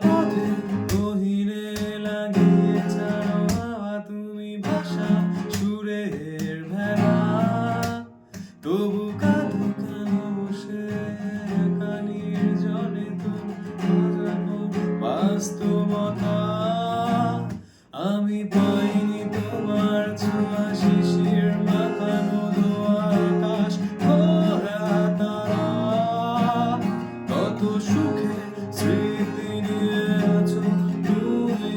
পথে গহীনে লাগিয়ে ছাড়ো হাওয়া তুমি ভাষা সুরের ভেলা তবু কাঁদো কেন বসে একা নির্জনে তুমি অজানো বাস্তবতা আমি পাইনি তোমার ছোঁয়া শিশির মাখানো ধোয়া আকাশ ভরা তারা কত সুখে স্মৃতি নিয়ে আছো তুমি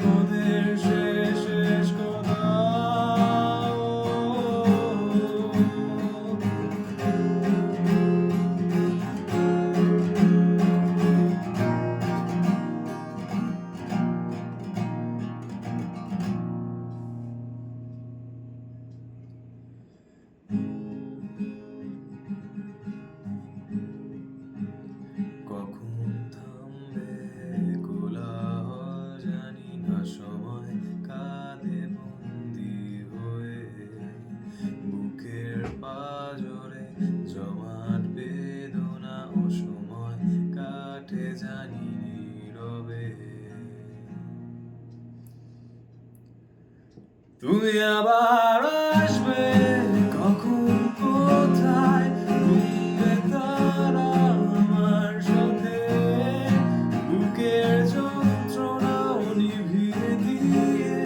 বোধের শেষ কথা কখন থামবে কোলাহল জানি না সময় কাঁদে বন্দি হয়ে বুকের পাঁজরে জমাট বেদনা অসময় কাটে জানি নীরবে তুমি আবার আসবে কখন কোথায় ঘুরবে তারা আমার সাথে বুকের যন্ত্রণাও নিভিয়ে দিয়ে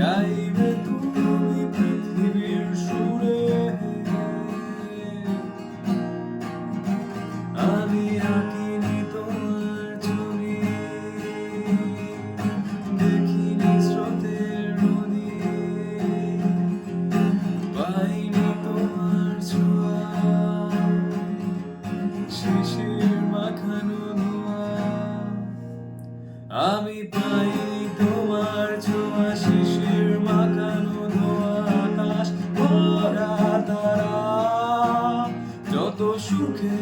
গাইবে তুমি পৃথিবীর সুরে আমি আঁকিনি তোমার ছবি দেখিনি স্রোতের নদী পাইনি তোমার ছোঁয়া শিশির মাখানো ধোঁয়া আমি পাইনি তোমার ছোঁয়া শিশির মাখানো ধোঁয়া আকাশ ভরা তারা যত সুখে